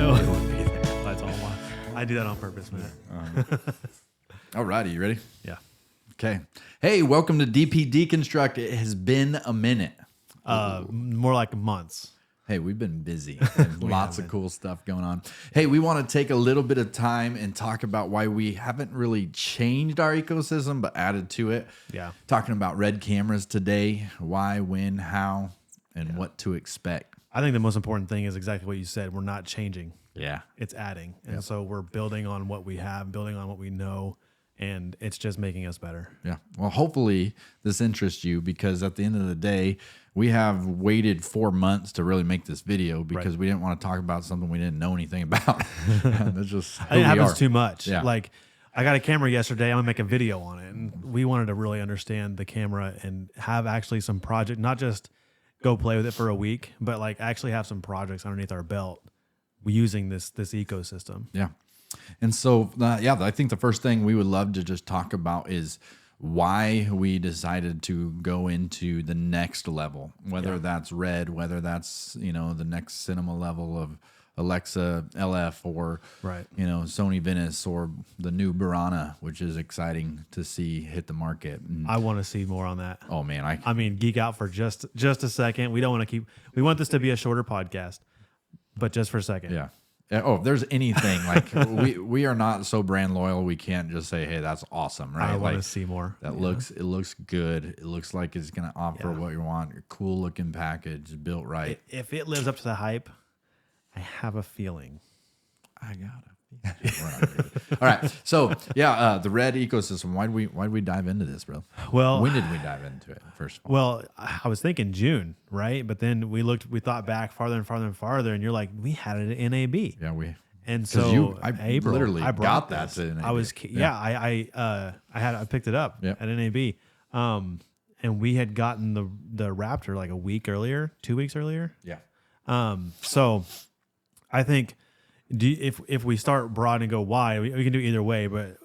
No. It would be there. That's all. I do that on purpose, man. All righty, you ready? Yeah. Okay. Hey, welcome to DP Deconstruct. It has been a minute. More like months. Hey, we've been busy and lots of been. cool stuff going on. Hey, we want to take a little bit of time and talk about why we haven't really changed our ecosystem, but added to it. Yeah. Talking about red cameras today, why, when, how, and what to expect. I think the most important thing is exactly what you said. We're not changing. Yeah. It's adding. And so we're building on what we have, building on what we know, and it's just making us better. Yeah. Well, hopefully this interests you because at the end of the day, we have waited 4 months to really make this video because we didn't want to talk about something we didn't know anything about. That's just I think it happens too much. Yeah. Like, I got a camera yesterday. I'm going to make a video on it. And we wanted to really understand the camera and have actually some project, not just go play with it for a week, but like actually have some projects underneath our belt using this ecosystem. Yeah. And so, I think the first thing we would love to just talk about is why we decided to go into the next level, whether that's Red, whether that's, the next cinema level of Alexa LF or, Sony Venice or the new Barana, which is exciting to see hit the market. And, I want to see more on that. oh man, I mean, geek out for just a second. We don't want to we want this to be a shorter podcast, but just for a second. Yeah. Oh, if there's anything like we are not so brand loyal, we can't just say, "Hey, that's awesome," right? I want to see more. That it looks good. It looks like it's gonna offer what you want. A cool looking package, built right. If it lives up to the hype, I have a feeling. I got it. All right. So the Red ecosystem. Why'd we dive into this, bro? Well, when did we dive into it? First of all, well, I was thinking June, right? But then we thought back farther and farther and farther, and you're like, we had it at NAB. Yeah, and so I April, literally I got that to NAB. I was I picked it up at NAB, and we had gotten the Raptor like a week earlier, 2 weeks earlier. Yeah. So I think. If we start broad and go why, we can do either way, but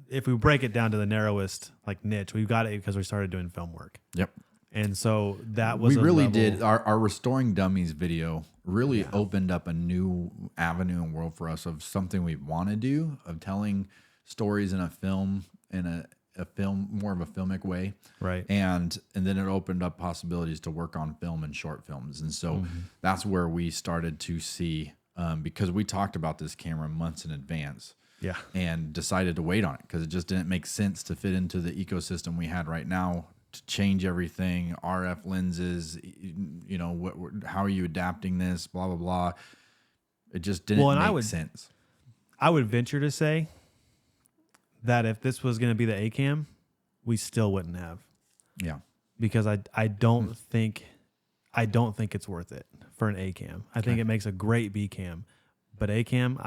if we break it down to the narrowest like niche, we've got it because we started doing film work. Yep. And so that was did our Restoring Dummies video really opened up a new avenue and world for us of something we want to do, of telling stories in a film in a film, more of a filmic way. Right. And then it opened up possibilities to work on film and short films. And so that's where we started to see because we talked about this camera months in advance, and decided to wait on it because it just didn't make sense to fit into the ecosystem we had right now. To change everything, RF lenses, how are you adapting this? Blah blah blah. It just didn't make sense. I would venture to say that if this was going to be the A cam, we still wouldn't have. Yeah, because I don't think it's worth it for an A cam. I think it makes a great B cam, but A cam,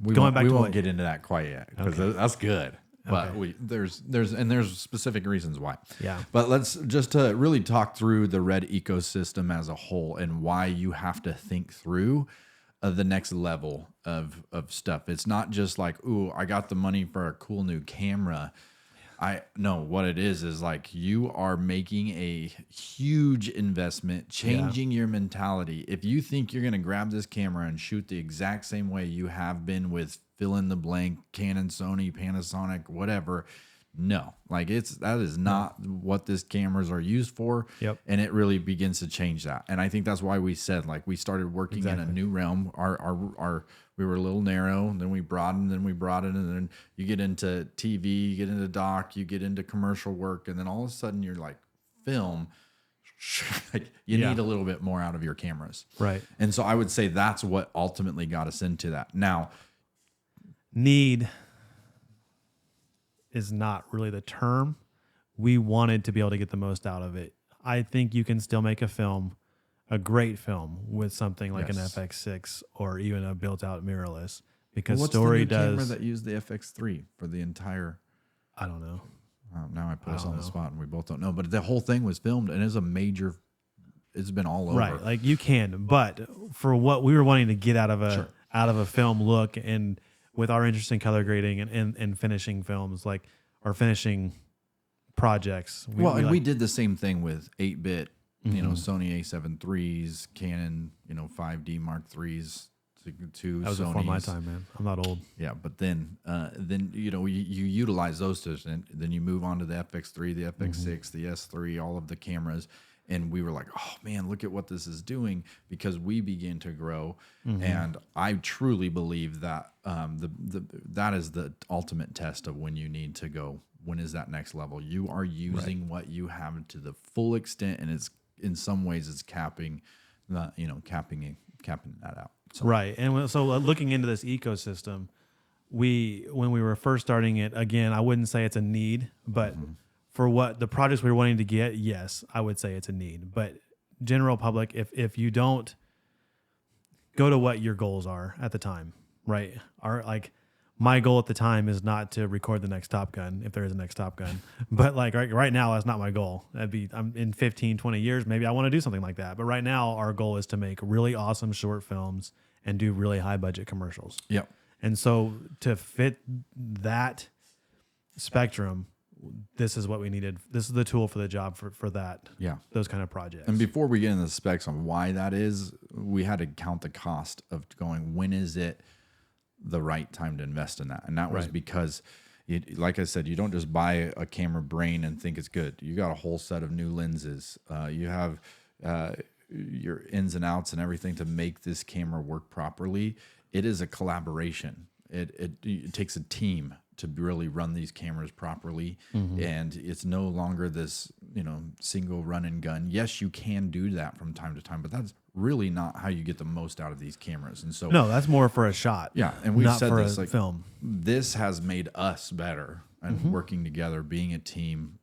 we won't get into that quite yet because that's good. But there's specific reasons why. Yeah. But let's just to really talk through the Red ecosystem as a whole and why you have to think through the next level of stuff. It's not just like, ooh, I got the money for a cool new camera. I know what it is like you are making a huge investment, changing your mentality. If you think you're going to grab this camera and shoot the exact same way you have been with fill in the blank, Canon, Sony, Panasonic, whatever, no, like that is not what these cameras are used for. Yep. And it really begins to change that. And I think that's why we said, like, we started working in a new realm. We were a little narrow, and then we broadened, and then you get into TV, you get into doc, you get into commercial work, and then all of a sudden you're like, film, like you need a little bit more out of your cameras. Right. And so I would say that's what ultimately got us into that. Now, need is not really the term. We wanted to be able to get the most out of it. I think you can still make a great film with something like an FX6 or even a built-out mirrorless, because Story does. Camera that used the FX3 for the entire. I don't know. Now I put us on the spot, and we both don't know. But the whole thing was filmed, and it's a major. It's been all over. Right, like you can, but for what we were wanting to get out of a film look, and with our interest in color grading and finishing films, or finishing projects. We did the same thing with 8-bit. Sony A7 IIIs, Canon, 5D Mark IIIs, two That was Sonys. before my time, man. I'm not old. Yeah, but then you utilize those and then you move on to the FX3, the FX6, the S3, all of the cameras, and we were like, oh man, look at what this is doing, because we begin to grow, and I truly believe that that is the ultimate test of when you need to go. When is that next level? You are using what you have to the full extent, and it's in some ways it's capping that out. So. Right. And so looking into this ecosystem, when we were first starting it, again, I wouldn't say it's a need, but for what the projects we were wanting to get, yes, I would say it's a need. But general public, if you don't go to what your goals are at the time, right? My goal at the time is not to record the next Top Gun, if there is a next Top Gun. But like right now, that's not my goal. I'm in 15, 20 years, maybe I want to do something like that. But right now, our goal is to make really awesome short films and do really high budget commercials. Yep. And so to fit that spectrum, this is what we needed. This is the tool for the job for that. Yeah. Those kind of projects. And before we get into the specs on why that is, we had to count the cost of going, when is it the right time to invest in that? And that was because, like I said, you don't just buy a camera brain and think it's good. You got a whole set of new lenses. You have your ins and outs and everything to make this camera work properly. It is a collaboration. It takes a team to really run these cameras properly, and it's no longer this single run and gun. Yes, you can do that from time to time, but that's really not how you get the most out of these cameras. And so no, that's more for a shot. Yeah, and we've not said for this, a like, film. This has made us better, and working together, being a team.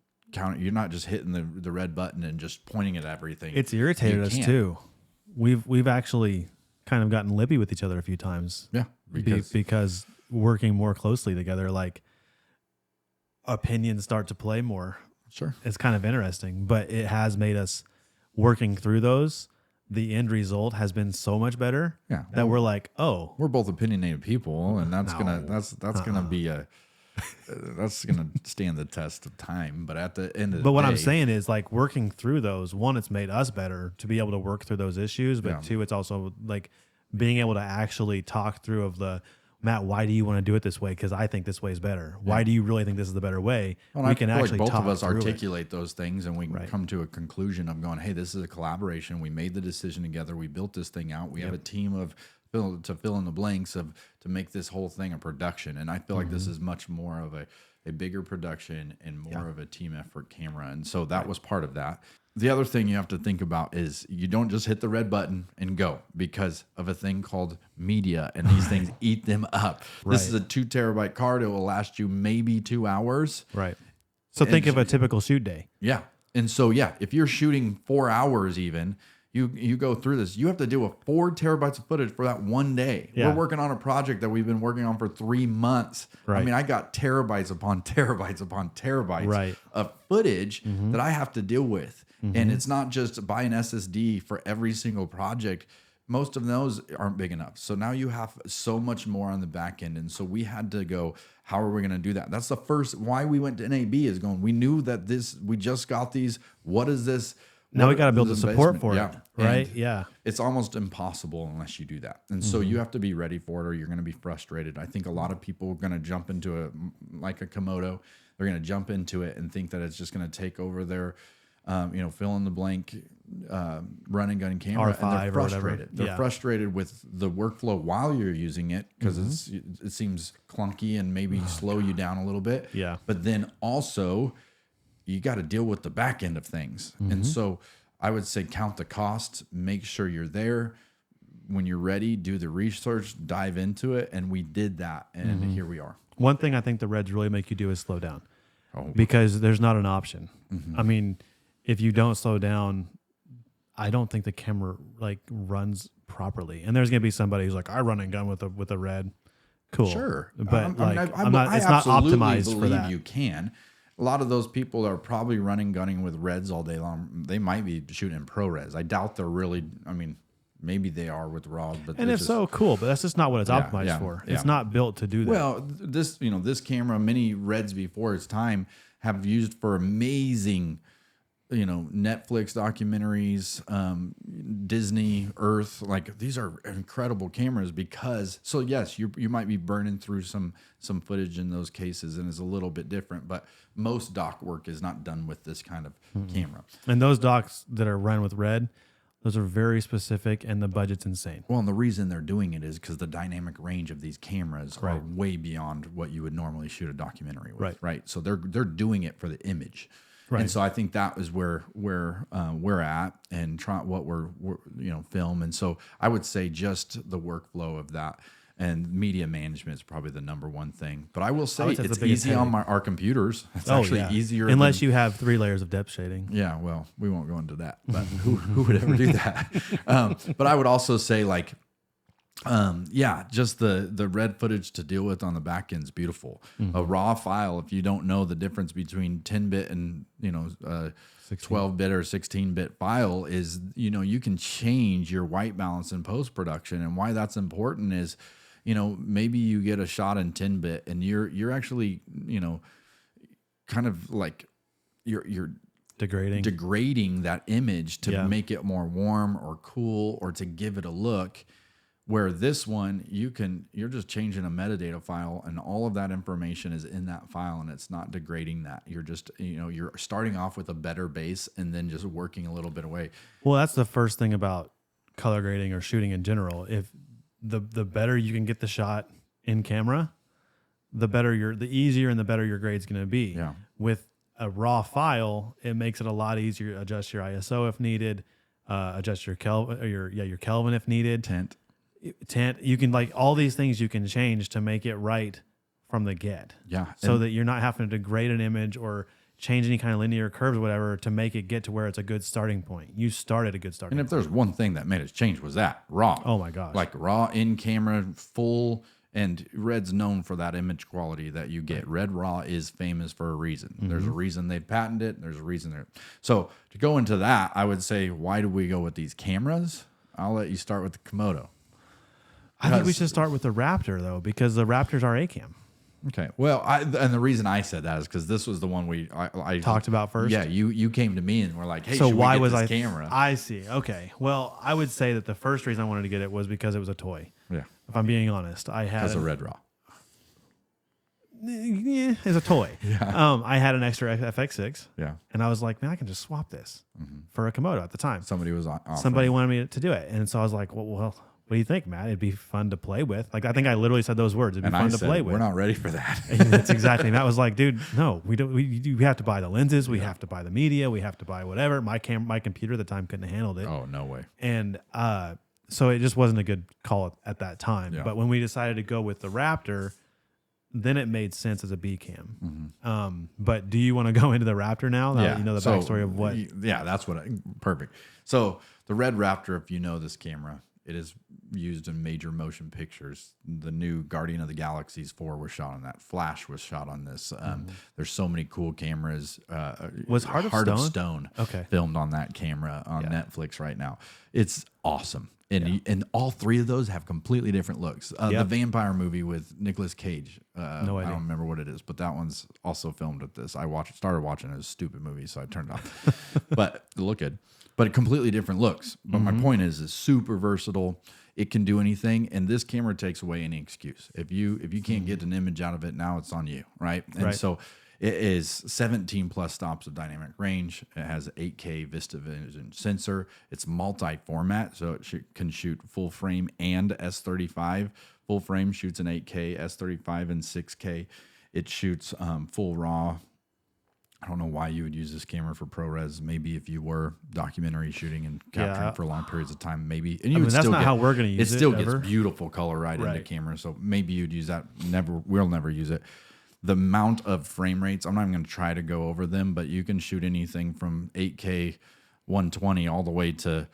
You're not just hitting the red button and just pointing at everything. It's irritated us too. We've actually kind of gotten lippy with each other a few times. Yeah, because working more closely together, like opinions start to play more. Sure, it's kind of interesting, but it has made us working through those. The end result has been so much better. Yeah, that we're like, oh, we're both opinionated people, and that's gonna be a. That's going to stand the test of time, but at the end of the day. But what I'm saying is, like, working through those, one, it's made us better to be able to work through those issues, but two, it's also like being able to actually talk through Matt, why do you want to do it this way? Because I think this way is better. Why do you really think this is the better way? Well, we can actually both talk of us through articulate those things, and we can come to a conclusion of going, hey, this is a collaboration. We made the decision together. We built this thing out. We have a team of to fill in the blanks to make this whole thing a production. And I feel like this is much more of a bigger production and more of a team effort camera. And so that was part of that. The other thing you have to think about is you don't just hit the red button and go, because of a thing called media, and these things eat them up. This is a 2 terabyte card. It will last you maybe 2 hours. Right. So think of a typical shoot day. Yeah. And so, if you're shooting 4 hours even, you go through this, you have to deal with 4 terabytes of footage for that one day. Yeah. We're working on a project that we've been working on for 3 months. Right. I mean, I got terabytes upon terabytes upon terabytes of footage that I have to deal with. And it's not just buy an SSD for every single project. Most of those aren't big enough. So now you have so much more on the back end. And so we had to go, how are we going to do that? That's the first, why we went to NAB is going, we knew that we just got these. What is this? Now we got to build the support for it, right? And it's almost impossible unless you do that. And so you have to be ready for it, or you're going to be frustrated. I think a lot of people are going to jump into like a Komodo. They're going to jump into it and think that it's just going to take over their, fill in the blank run and gun camera. R5 and they're frustrated. Or whatever. They're frustrated with the workflow while you're using it, because it seems clunky and maybe slow you down a little bit. Yeah. But then also, you got to deal with the back end of things. And so I would say count the costs, make sure you're there. When you're ready, do the research, dive into it. And we did that. And here we are. One thing I think the Reds really make you do is slow down, because there's not an option. I mean, if you don't slow down, I don't think the camera runs properly. And there's going to be somebody who's like, I run and gun with a Red. Cool. Sure. But it's not optimized for that. You can. A lot of those people are probably running, gunning with Reds all day long. They might be shooting in ProRes. I doubt they're really, maybe they are with RAW. But and if so, cool. But that's just not what it's optimized for. It's not built to do that. Well, this camera, many Reds before its time have used for amazing, Netflix documentaries, Disney, Earth, like these are incredible cameras because, so yes, you might be burning through some footage in those cases and it's a little bit different, but most doc work is not done with this kind of camera. And those docs that are run with Red, those are very specific and the budget's insane. Well, and the reason they're doing it is because the dynamic range of these cameras are way beyond what you would normally shoot a documentary with, right? So they're doing it for the image. Right. And so I think that is where we're at and try what we're film. And so I would say just the workflow of that and media management is probably the number one thing. But I will say it's easy on our computers. It's actually easier. Unless you have 3 layers of depth shading. Yeah, well, we won't go into that. But who would ever do that? But I would also say just the red footage to deal with on the back end is beautiful. A raw file, if you don't know the difference between 10-bit and 12-bit or 16-bit file, is you can change your white balance in post production. And why that's important is maybe you get a shot in 10-bit and you're actually kind of like you're degrading that image to make it more warm or cool or to give it a look. Where this one, you're just changing a metadata file and all of that information is in that file and it's not degrading that. You're just, you're starting off with a better base and then just working a little bit away. Well, that's the first thing about color grading or shooting in general. If the better you can get the shot in camera, the easier and the better your grade's going to be. Yeah. With a raw file, it makes it a lot easier to adjust your ISO if needed, adjust your Kelvin, your Kelvin if needed. Tint, you can all these things you can change to make it right from the get. Yeah. So that you're not having to degrade an image or change any kind of linear curves or whatever to make it get to where it's a good starting point. You start at a good starting point. And if there's one thing that made us change was that raw. Oh my gosh. Like raw in camera, full, and Red's known for that image quality that you get. Red Raw is famous for a reason. There's a reason they've patented it. There's a reason there. So to go into that, I would say, why do we go with these cameras? I'll let you start with the Komodo. I think we should start with the Raptor, though, because the Raptor's our A-cam. Okay. Well, and the reason I said that is because this was the one I talked about first. Yeah, you came to me and were like, "Hey, so should why we get was this camera?" I see. Okay. Well, I would say that the first reason I wanted to get it was because it was a toy. Yeah. If I'm being honest, I had because of Red Raw. Yeah, it's a toy. Yeah. I had an extra FX6. Yeah. And I was like, man, I can just swap this for a Komodo at the time. Somebody was offering. Somebody wanted me to do it, and so I was like, well. What do you think, Matt? It'd be fun to play with. I think I literally said those words. It'd be fun to play with. We're not ready for that. That's exactly. Matt was like, dude, no, we don't. We have to buy the lenses. We have to buy the media. We have to buy whatever. My computer at the time couldn't have handled it. Oh, no way. And so it just wasn't a good call at that time. Yeah. But when we decided to go with the Raptor, then it made sense as a B cam. But do you want to go into the Raptor now? Yeah. You know the backstory of what? Yeah, that's perfect. So the Red Raptor, if you know this camera, it is used in major motion pictures. The new Guardian of the Galaxies 4 was shot on that. Flash was shot on this. There's so many cool cameras. Was Heart of Stone filmed on that camera on Netflix right now. It's awesome. And all 3 of those have completely different looks. The vampire movie with Nicolas Cage. No idea. I don't remember what it is, but that one's also filmed at this. I started watching it. It was a stupid movie, so I turned it off. But it looked good. But completely different looks. But my point is, it's super versatile. It can do anything, and this camera takes away any excuse. If you can't get an image out of it, now it's on you, right? And so it is 17 plus stops of dynamic range. It has 8K VistaVision sensor. It's multi-format, so it can shoot full frame and S35. Full frame shoots in 8K, S35 in 6K. It shoots full RAW. I don't know why you would use this camera for ProRes. Maybe if you were documentary shooting and capturing for long periods of time, maybe. And that's not how we're going to use it. It still gets beautiful color right into camera. So maybe you'd use that. We'll never use it. The amount of frame rates, I'm not even going to try to go over them, but you can shoot anything from 8K 120 all the way to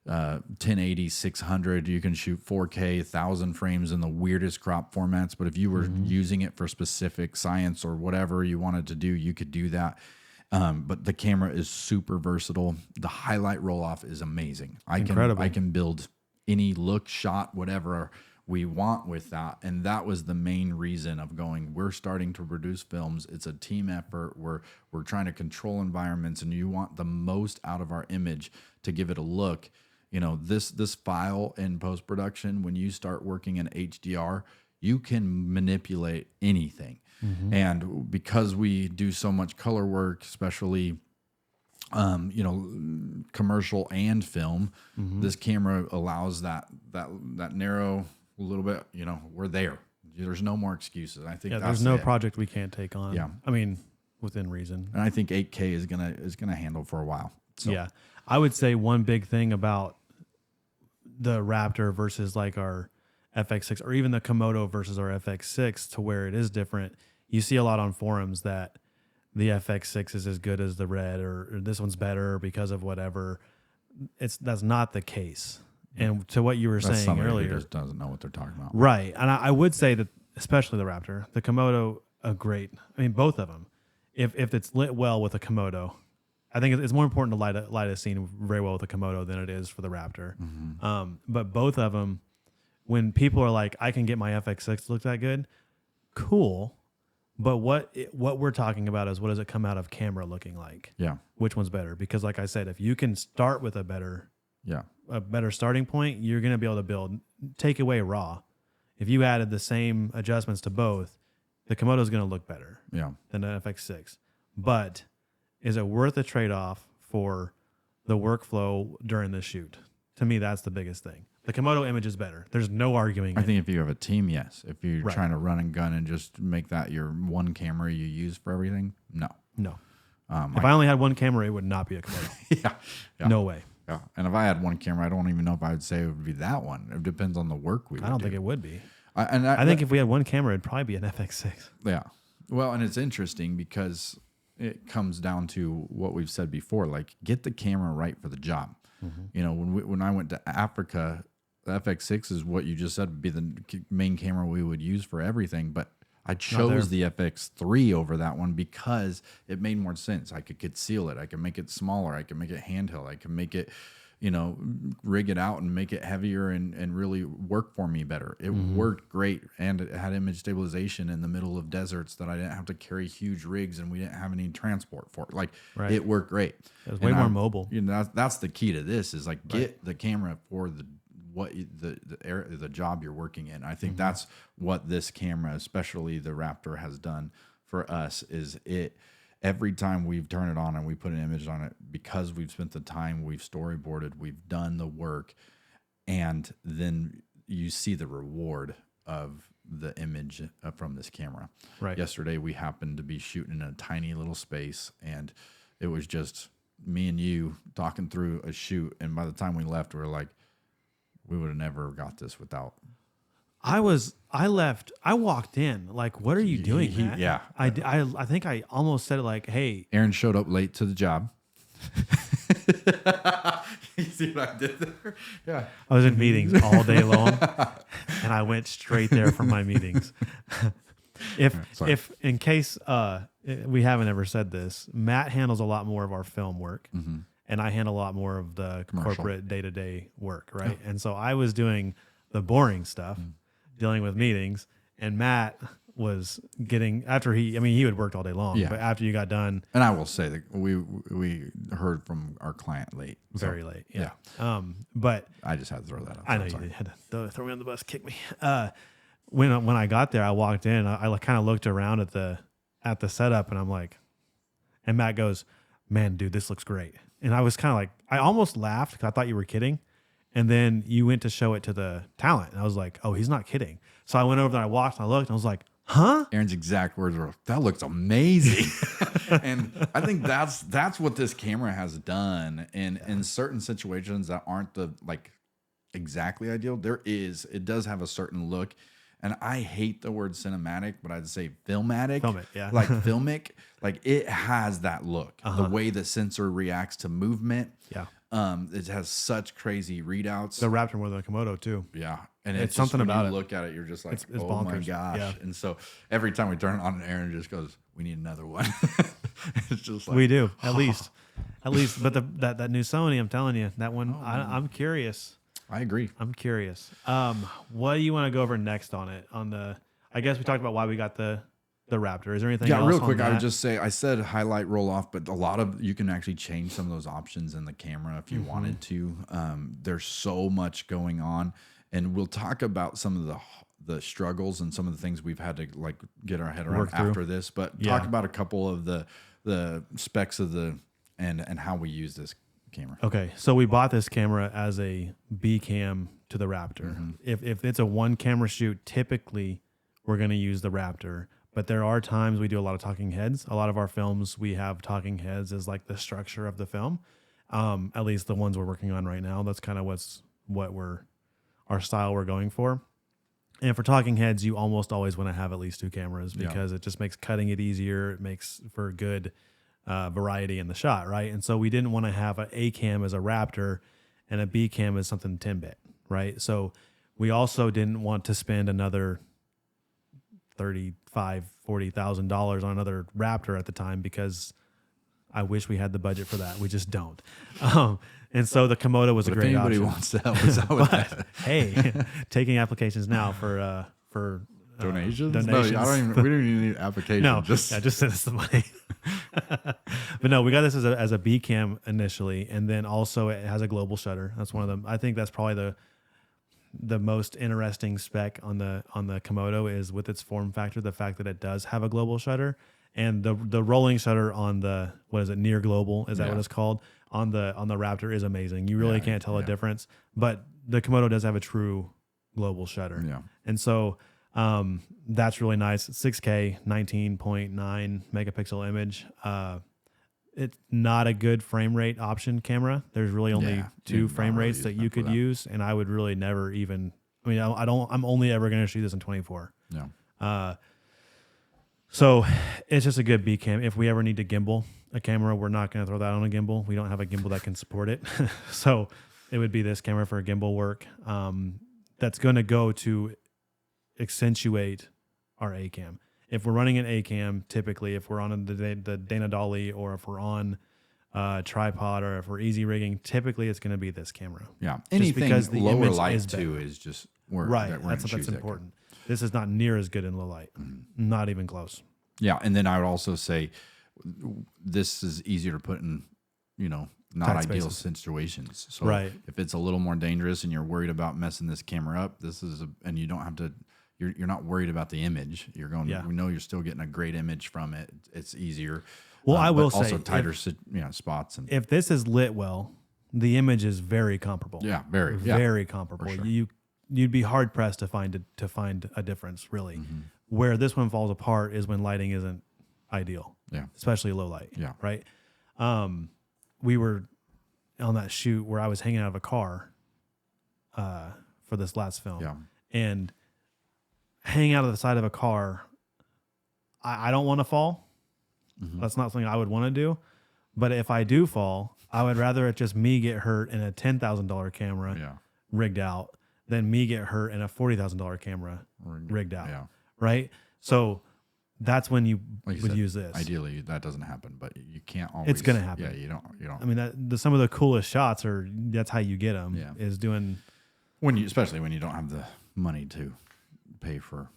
1080 600. You can shoot 4K 1000 frames in the weirdest crop formats, but if you were using it for specific science or whatever you wanted to do, you could do that. But the camera is super versatile. The highlight roll off is amazing. I can build any look, shot, whatever we want with that. And that was the main reason of going, we're starting to produce films. It's a team effort. We're trying to control environments, and you want the most out of our image to give it a look. You know, this file in post-production, when you start working in HDR, you can manipulate anything. And because we do so much color work, especially you know, commercial and film, this camera allows that narrow little bit, you know, we're there. There's no more excuses. I think there's no project we can't take on. Yeah. I mean, within reason. And I think 8K is gonna handle for a while. So. Yeah. I would say one big thing about the Raptor versus like our FX6 or even the Komodo versus our FX6 to where it is different. You see a lot on forums that the FX6 is as good as the Red or this one's better because of whatever. That's not the case. And to what you were That's saying earlier, who just doesn't know what they're talking about. Right. And I would say that especially the Raptor, the Komodo, I mean, both of them, if it's lit well with a Komodo, I think it's more important to light a scene very well with a Komodo than it is for the Raptor. But both of them, when people are like, I can get my FX6 to look that good, cool. But what we're talking about is what does it come out of camera looking like? Yeah. Which one's better? Because like I said, if you can start with a better starting point, you're going to be able to take away RAW. If you added the same adjustments to both, the Komodo is going to look better than the FX6. But is it worth the trade-off for the workflow during the shoot? To me, that's the biggest thing. The Komodo image is better. There's no arguing. I think if you have a team, yes. If you're trying to run and gun and just make that your one camera you use for everything, no. If I only had one camera, it would not be a Komodo. No way. Yeah. And if I had one camera, I don't even know if I would say it would be that one. It depends on the work we would do. I don't think it would be. I think if we had one camera, it'd probably be an FX6. Yeah. Well, and it's interesting because it comes down to what we've said before, like get the camera right for the job. You know, when I went to Africa, the FX6 is what you just said would be the main camera we would use for everything. But I chose the FX3 over that one because it made more sense. I could conceal it. I could make it smaller. I could make it handheld. I could make it, you know, rig it out and make it heavier and really work for me better. It worked great. And it had image stabilization in the middle of deserts that I didn't have to carry huge rigs and we didn't have any transport for it. Like it worked great. It was way more mobile. You know, that's the key to this is like get the camera for the job you're working in. I think that's what this camera, especially the Raptor, has done for us. Is it every time we've turned it on and we put an image on it, because we've spent the time, we've storyboarded, we've done the work, and then you see the reward of the image from this camera. Right. Yesterday we happened to be shooting in a tiny little space, and it was just me and you talking through a shoot. And by the time we left, we were like, we would have never got this without. I walked in like, what are you doing, Matt? Yeah. I think I almost said it like, hey. Aaron showed up late to the job. You see what I did there? Yeah. I was in meetings all day long, and I went straight there for my meetings. If in case we haven't ever said this, Matt handles a lot more of our film work. And I handle a lot more of the corporate day-to-day work, right? Yeah. And so I was doing the boring stuff, dealing with meetings, and Matt was getting, he had worked all day long, but after you got done. And I will say that we heard from our client late. Very late, yeah. But I just had to throw that out. I know you had to throw me on the bus, kick me. When I got there, I walked in, I kind of looked around at the setup, and I'm like, and Matt goes, man, dude, this looks great. And I was kind of like, I almost laughed because I thought you were kidding. And then you went to show it to the talent. And I was like, oh, he's not kidding. So I went over there, I walked, and I looked, and I was like, huh? Aaron's exact words were, that looks amazing. And I think that's what this camera has done. And in certain situations that aren't the like exactly ideal, it does have a certain look. And I hate the word cinematic, but I'd say filmatic. Like filmic. Like it has that look. The way the sensor reacts to movement. Yeah. It has such crazy readouts. The Raptor more than the Komodo too. Yeah. And it's something just, about when it. You look at it, you're just like, it's oh bonkers. my gosh. Yeah. And so every time we turn it on, Aaron just goes, we need another one. It's just like. We do, at least. But that new Sony, I'm telling you, that one, I'm curious. I agree. I'm curious. What do you want to go over next on it? I guess we talked about why we got the Raptor. Is there anything else? Yeah, real quick, on I that? would just say I said highlight roll off, but a lot of you can actually change some of those options in the camera if you wanted to. There's so much going on, and we'll talk about some of the struggles and some of the things we've had to like get our head around after this. But talk about a couple of the specs of and how we use this camera. Okay, so we bought this camera as a B cam to the Raptor. If it's a one camera shoot, typically we're going to use the Raptor. But there are times we do a lot of talking heads. A lot of our films, we have talking heads as like the structure of the film. At least the ones we're working on right now. That's kind of our style we're going for. And for talking heads, you almost always want to have at least two cameras because it just makes cutting it easier. It makes for good variety in the shot, right? And so we didn't want to have an A cam as a Raptor and a B cam as something 10-bit, right? So we also didn't want to spend another $40,000 on another Raptor at the time because I wish we had the budget for that. We just don't. And so the Komodo was a great option. If anybody wants to help us out with that. Hey, taking applications now for donations? donations. No, we don't even need applications. No, just send us the money. But no, we got this as a B cam initially, and then also it has a global shutter. That's one of them. I think that's probably the most interesting spec on the Komodo is with its form factor, the fact that it does have a global shutter, and the rolling shutter on the near global, is that what it's called, on the Raptor is amazing. You really can't tell a difference, but the Komodo does have a true global shutter. Yeah. And so that's really nice. 6K 19.9 megapixel image. It's not a good frame rate option camera. There's really only two frame rates that you could use, and I would really never even. I mean, I'm only ever going to shoot this in 24. Yeah. So it's just a good B cam. If we ever need to gimbal a camera, we're not going to throw that on a gimbal. We don't have a gimbal that can support it. So it would be this camera for gimbal work. That's going to go to accentuate our A cam. If we're running an A cam, typically, if we're on the Dana Dolly or if we're on tripod or if we're easy rigging, typically it's going to be this camera. Yeah. Anything because the lower light is too is just right. That's important. This is not near as good in low light. Not even close. Yeah, and then I would also say this is easier to put in, not Tight ideal spaces. situations. So Right. if it's a little more dangerous and you're worried about messing this camera up, and you don't have to. You're not worried about the image. You're going. Yeah. We know you're still getting a great image from it. It's easier. Well, I will but also say, tighter spots. And if this is lit well, the image is very comparable. yeah, very comparable. For sure. You'd be hard pressed to find a difference really. Where this one falls apart is when lighting isn't ideal. Yeah. Especially low light. Yeah. Right. We were on that shoot where I was hanging out of a car for this last film. Yeah. And hanging out of the side of a car, I don't want to fall. That's not something I would want to do. But if I do fall, I would rather it just me get hurt in a $10,000 camera rigged out than me get hurt in a $40,000 camera rigged out. Yeah. Right. So that's when you Like would said, use this. Ideally, that doesn't happen, but you can't always. It's gonna happen. Yeah, you don't. I mean, some of the coolest shots that's how you get them. Yeah. Is doing Especially when you don't have the money to pay for,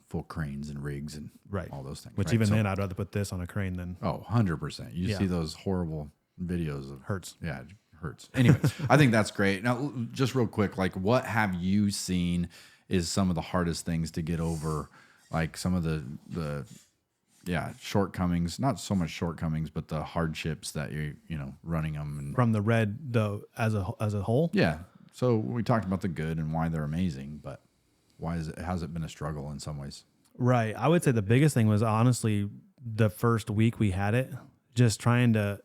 full cranes and rigs and all those things. Which right? even then, I'd rather put this on a crane than 100%. You see those horrible videos of hurts. Yeah, it hurts. Anyway, I think that's great. Now, just real quick, like what have you seen is some of the hardest things to get over? Like some of the shortcomings, not so much shortcomings, but the hardships that you're, running them. And, from the Red though as a whole. yeah. So we talked about the good and why they're amazing, but has it been a struggle in some ways? Right. I would say the biggest thing was honestly the first week we had it, just trying to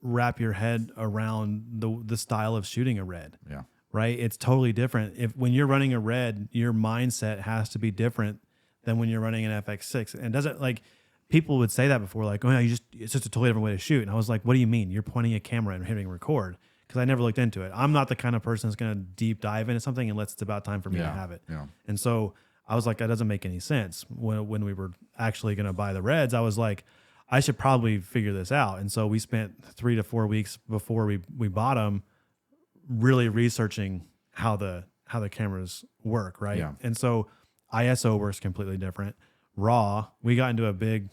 wrap your head around the style of shooting a Red. Yeah. Right. It's totally different. When you're running a Red, your mindset has to be different than when you're running an FX6. And doesn't like people would say that before, like, oh yeah, it's just a totally different way to shoot. And I was like, what do you mean? You're pointing a camera and hitting record. Because I never looked into it. I'm not the kind of person that's going to deep dive into something unless it's about time for me to have it. Yeah. And so I was like, that doesn't make any sense. When we were actually going to buy the Reds, I was like, I should probably figure this out. And so we spent 3 to 4 weeks before we bought them really researching how the cameras work, right? Yeah. And so ISO works completely different. RAW, we got into a big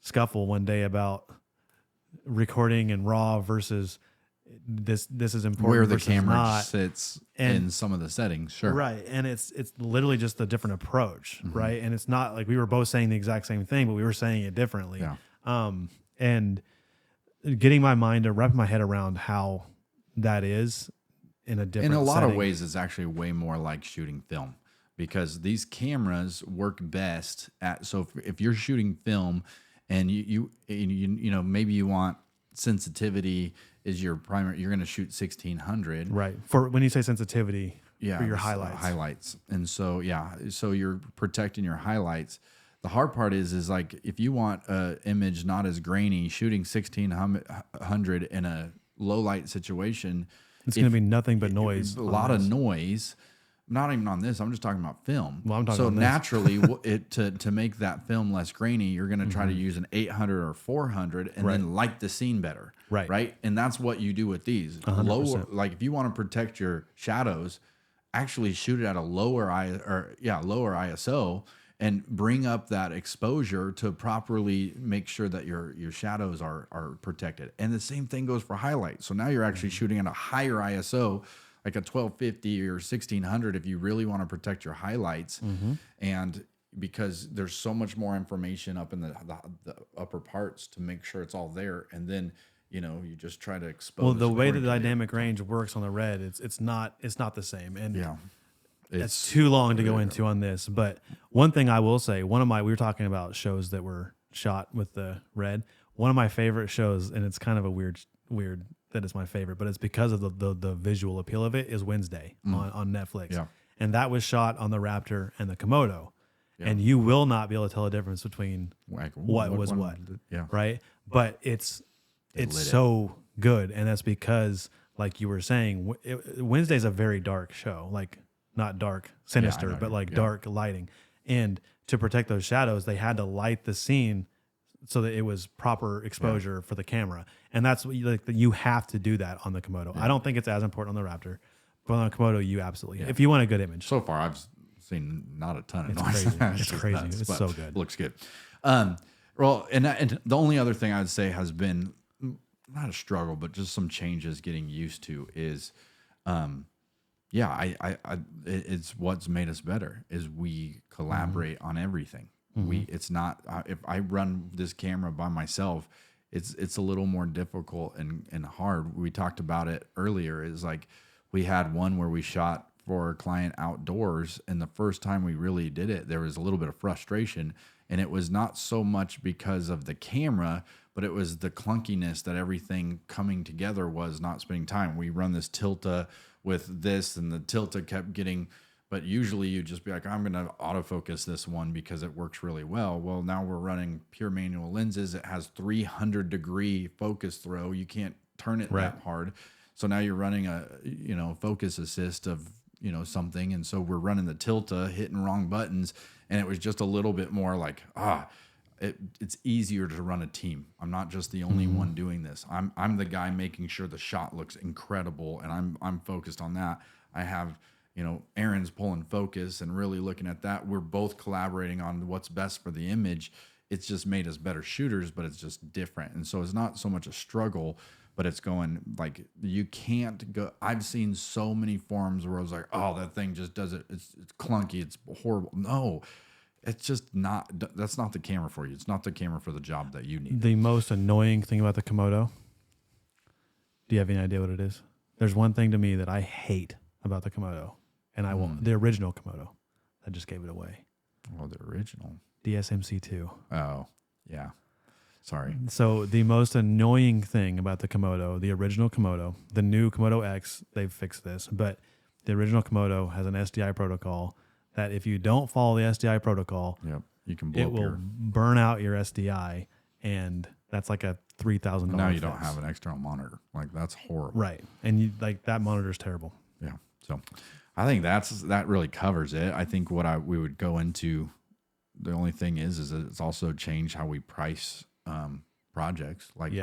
scuffle one day about recording in RAW versus this is important where the versus camera not. sits And- in some of the settings. Sure. Right. And it's literally just a different approach, Mm-hmm. right? And it's not like we were both saying the exact same thing, but we were saying it differently. Yeah. And getting my mind to wrap my head around how that is in a different In a lot setting. of ways, it's actually way more like shooting film, because these cameras work best at. So if you're shooting film and you know, maybe you want sensitivity is your primary, you're going to shoot 1600. Right. For when you say sensitivity, Yeah, for your it's, highlights. And so, so you're protecting your highlights. The hard part is like, if you want an image not as grainy, shooting 1600 in a low light situation, it's going to be nothing but noise. A lot of noise. Not even on this. I'm just talking about film. Well, I'm talking so on this. naturally, to make that film less grainy, you're going to try to use an 800 or 400 and then light the scene better. Right. Right. And that's what you do with these. 100%. Lower, like if you want to protect your shadows, actually shoot it at a lower ISO and bring up that exposure to properly make sure that your shadows are protected. And the same thing goes for highlights. So now you're actually shooting at a higher ISO, like a 1250 or 1600 if you really want to protect your highlights. And because there's so much more information up in the upper parts to make sure it's all there. And then, you know, you just try to expose. Well, the way that the according to dynamic range works on the red, it's not the same. And yeah. it's too long to go into on this. But one thing I will say, we were talking about shows that were shot with the red. One of my favorite shows, and it's kind of a weird that it's my favorite, but it's because of the visual appeal of it, is Wednesday on Netflix. Yeah. And that was shot on the Raptor and the Komodo. Yeah. And you will not be able to tell the difference between like, what was what. Yeah. Right. But it's so good. And that's because, like you were saying, Wednesday's a very dark show, like not dark, sinister, but like dark lighting. And to protect those shadows, they had to light the scene so that it was proper exposure for the camera. And that's what you have to do that on the Komodo. I don't think it's as important on the Raptor, but on the Komodo, you absolutely, if you want a good image. So far, I've seen not a ton of noise. Crazy. It's crazy. Nuts, it's so good. Looks good. Well, and the only other thing I would say has been not a struggle, but just some changes getting used to is, it's what's made us better is we collaborate on everything. It's not, if I run this camera by myself, it's a little more difficult and hard. We talked about it earlier. Is like, we had one where we shot for a client outdoors, and the first time we really did it, there was a little bit of frustration, and it was not so much because of the camera, but it was the clunkiness that everything coming together was not spending time. We run this Tilta with this, and the Tilta kept getting, but usually you just be like, I'm going to autofocus this one because it works really well. Well, now we're running pure manual lenses. It has 300-degree focus throw. You can't turn it that hard. So now you're running a, focus assist of, something. And so we're running the Tilta, hitting wrong buttons. And it was just a little bit more like, it's easier to run a team. I'm not just the only one doing this. I'm the guy making sure the shot looks incredible, and I'm focused on that. I have, Aaron's pulling focus and really looking at that. We're both collaborating on what's best for the image. It's just made us better shooters, but it's just different. And so it's not so much a struggle, but it's going like, you can't go. I've seen so many forums where I was like, oh, that thing just does it. It's clunky. It's horrible. No, it's just not. That's not the camera for you. It's not the camera for the job that you need. The most annoying thing about the Komodo, do you have any idea what it is? There's one thing to me that I hate about the Komodo, and I won't. The original Komodo. I just gave it away. Oh, the original. DSMC2. Oh, yeah. Sorry. So the most annoying thing about the Komodo, the original Komodo, the new Komodo X, they've fixed this, but the original Komodo has an SDI protocol that if you don't follow the SDI protocol, you can blow it will burn out your SDI, and that's like a $3,000. Now you don't have an external monitor. Like, that's horrible. Right. And that monitor is terrible. Yeah. So I think that really covers it. I think we would go into, the only thing is that it's also changed how we price projects. Like,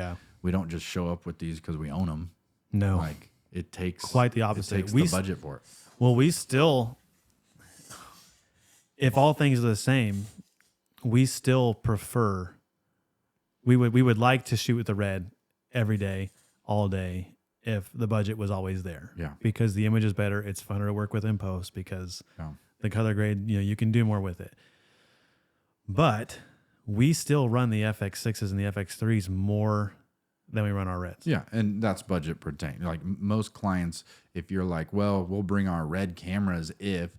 we don't just show up with these because we own them. No. Like, it takes quite the opposite. It takes the budget for it. Well, we still, if all things are the same, we still prefer. We would like to shoot with the red every day, all day, if the budget was always there. Yeah. Because the image is better. It's funner to work with in post because the color grade, you can do more with it. But we still run the FX6s and the FX3s more than we run our reds. Yeah, and that's budget pertain. Like most clients, if you're like, well, we'll bring our red cameras if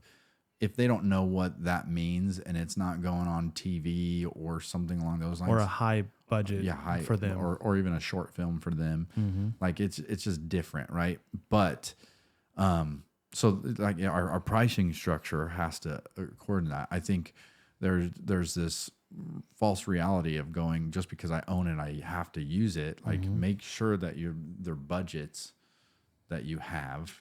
they don't know what that means and it's not going on TV or something along those lines. Or a high budget for them. Or even a short film for them. Mm-hmm. Like it's just different, right? But so like our pricing structure has to according to that. I think there's this false reality of going, just because I own it, I have to use it. Like make sure that their budgets that you have,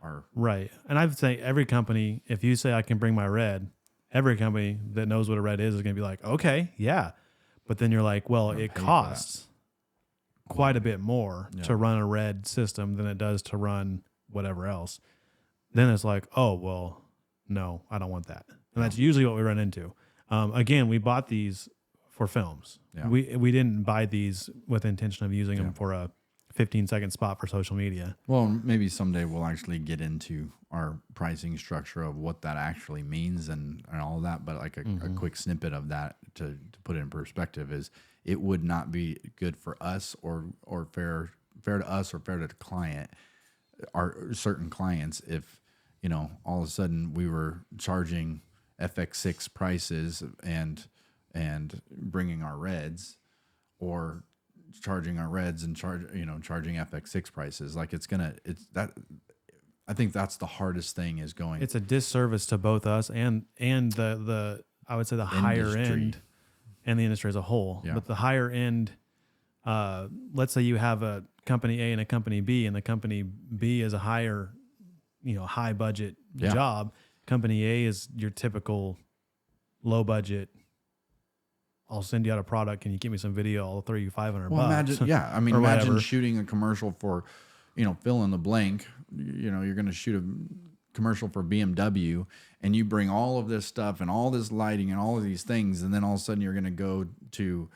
are right. And I would say every company, if you say I can bring my red, every company that knows what a red is going to be like, okay, yeah. But then you're like, well, it costs quite a bit more to run a red system than it does to run whatever else. Then it's like, oh, well, no, I don't want that. And that's usually what we run into. Again, we bought these for films. Yeah. We didn't buy these with intention of using them for a 15-second spot for social media. Well, maybe someday we'll actually get into our pricing structure of what that actually means and all of that. But like a quick snippet of that to put it in perspective is it would not be good for us or fair to us or fair to the client, our certain clients, if all of a sudden we were charging FX6 prices and bringing our reds, or charging our reds and charging FX6 prices. Like I think that's the hardest thing is going. It's a disservice to both us and the I would say the higher end and the industry as a whole. Yeah. But the higher end, let's say you have a company A and a company B, and the company B is a higher, high budget job. Company A is your typical low budget. I'll send you out a product. Can you give me some video? I'll throw you $500. Well, imagine shooting a commercial for, fill in the blank. You're going to shoot a commercial for BMW, and you bring all of this stuff and all this lighting and all of these things, and then all of a sudden you're going to go to,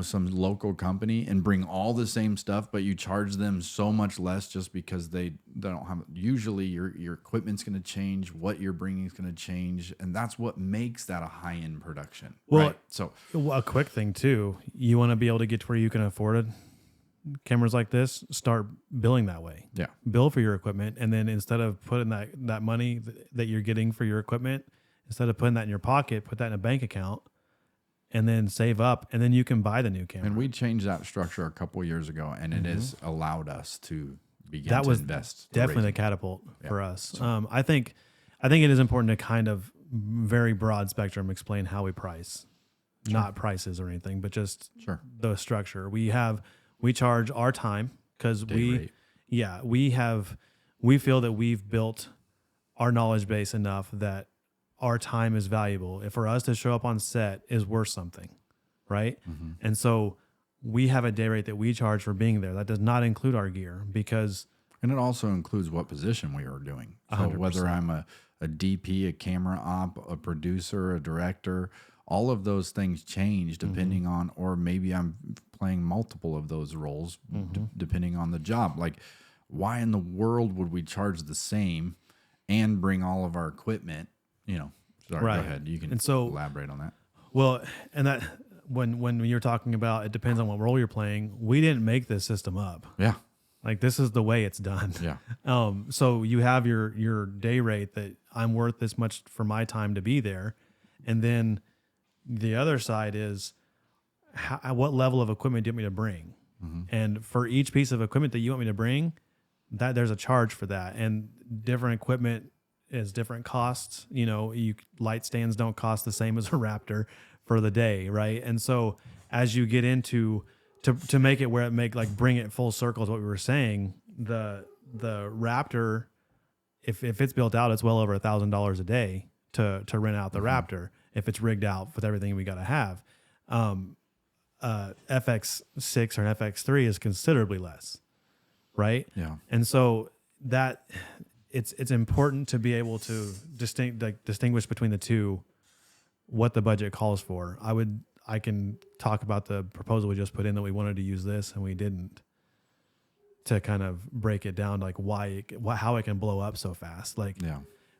some local company and bring all the same stuff, but you charge them so much less just because they don't have. Usually, your equipment's going to change, what you're bringing is going to change, and that's what makes that a high end production. Well, right? So a quick thing too, you want to be able to get to where you can afford it. Cameras like this, start billing that way. Yeah, bill for your equipment, and then instead of putting that money that you're getting for your equipment, instead of putting that in your pocket, put that in a bank account. And then save up, and then you can buy the new camera. And we changed that structure a couple of years ago, and it has allowed us to begin to invest. That was definitely the catapult for us. So. I think it is important to kind of very broad spectrum explain how we price, not prices or anything, but just the structure. We charge our time because we feel that we've built our knowledge base enough that our time is valuable. If for us to show up on set is worth something, right? Mm-hmm. And so we have a day rate that we charge for being there. That does not include our gear and it also includes what position we are doing. So 100%. Whether I'm a DP, a camera op, a producer, a director, all of those things change depending on, or maybe I'm playing multiple of those roles depending on the job. Like, why in the world would we charge the same and bring all of our equipment? Sorry, go ahead. You can elaborate on that. Well, and that when you're talking about it depends on what role you're playing, we didn't make this system up. Yeah. Like, this is the way it's done. Yeah. So you have your day rate that I'm worth this much for my time to be there. And then the other side is what level of equipment do you want me to bring? Mm-hmm. And for each piece of equipment that you want me to bring, that there's a charge for that. And different equipment is different costs. Light stands don't cost the same as a Raptor for the day, right? And so as you get into to make it where it bring it full circle is what we were saying, the Raptor, if it's built out, it's well over $1,000 a day to rent out the Raptor if it's rigged out with everything we got to have. FX6 or an FX3 is considerably less, right? Yeah. And so that it's important to be able to distinguish between the two, what the budget calls for. I can talk about the proposal we just put in that we wanted to use this and we didn't, to kind of break it down, like how it can blow up so fast. Like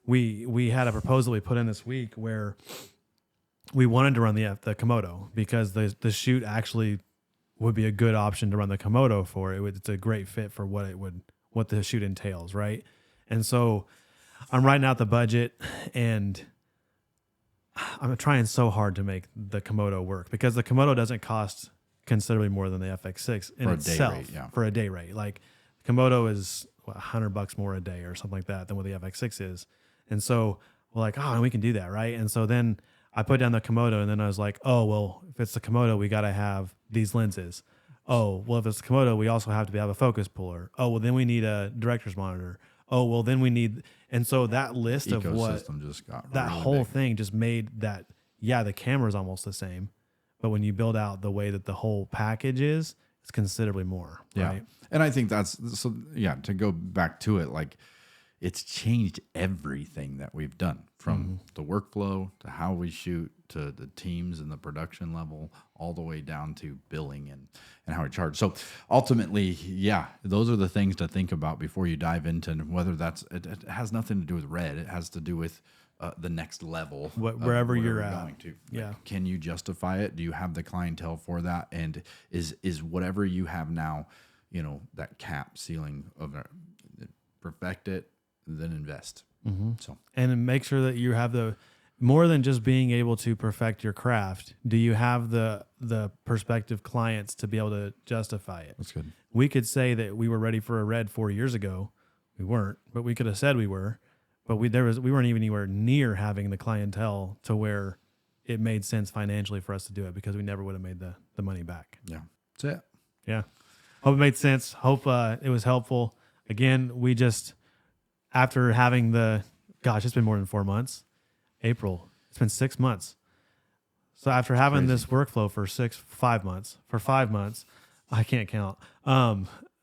we had a proposal we put in this week where we wanted to run the Komodo because the chute actually would be a good option to run the Komodo for. It's a great fit for what the chute entails, right? And so I'm writing out the budget and I'm trying so hard to make the Komodo work because the Komodo doesn't cost considerably more than the FX6 in itself for a day rate. Like Komodo is $100 more a day or something like that than what the FX6 is. And so we're like, oh, we can do that, right? And so then I put down the Komodo and then I was like, oh, well, if it's the Komodo, we got to have these lenses. Oh, well, if it's the Komodo, we also have to have a focus puller. Oh, well, then we need a director's monitor. Oh, well, then we need, and so that list of what just got that really whole big. thing just made that, the camera's almost the same, but when you build out the way that the whole package is, it's considerably more. Yeah. Right? And I think to go back to it, like it's changed everything that we've done from the workflow to how we shoot to the teams and the production level, all the way down to billing and how we charge. So ultimately, those are the things to think about before you dive into whether it has nothing to do with red. It has to do with the next level, wherever you're at. Going to. Like, can you justify it? Do you have the clientele for that? And is whatever you have now, that cap ceiling of perfect it, then invest. So, and make sure that you have the more than just being able to perfect your craft. Do you have the prospective clients to be able to justify it? That's good. We could say that we were ready for a red 4 years ago. We weren't, but we could have said we were. But we weren't even anywhere near having the clientele to where it made sense financially for us to do it because we never would have made the money back. Yeah, that's it. Yeah. Hope it made sense. Hope it was helpful. Again, we just, after having it's been more than 4 months. April, it's been 6 months. So after having this workflow for 5 months, I can't count.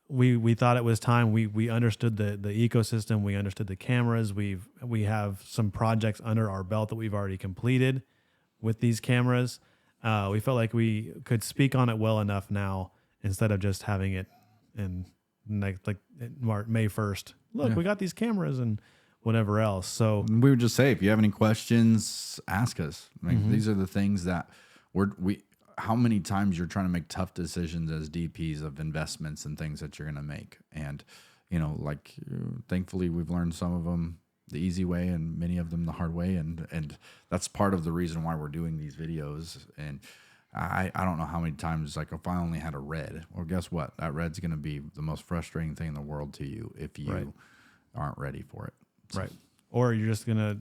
We thought it was time. We understood the ecosystem. We understood the cameras. We have some projects under our belt that we've already completed with these cameras. We felt like we could speak on it well enough now instead of just having it in May 1st. Look, we got these cameras and whatever else. So we would just say, if you have any questions, ask us. These are the things that how many times you're trying to make tough decisions as DPs of investments and things that you're going to make. And, thankfully we've learned some of them the easy way and many of them the hard way. And that's part of the reason why we're doing these videos. And I don't know how many times, like if I only had a red, well, guess what? That red's going to be the most frustrating thing in the world to you if you aren't ready for it. So. Right. Or you're going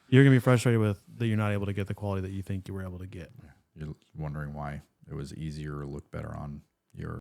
to be frustrated with that you're not able to get the quality that you think you were able to get. You're wondering why it was easier or looked better on your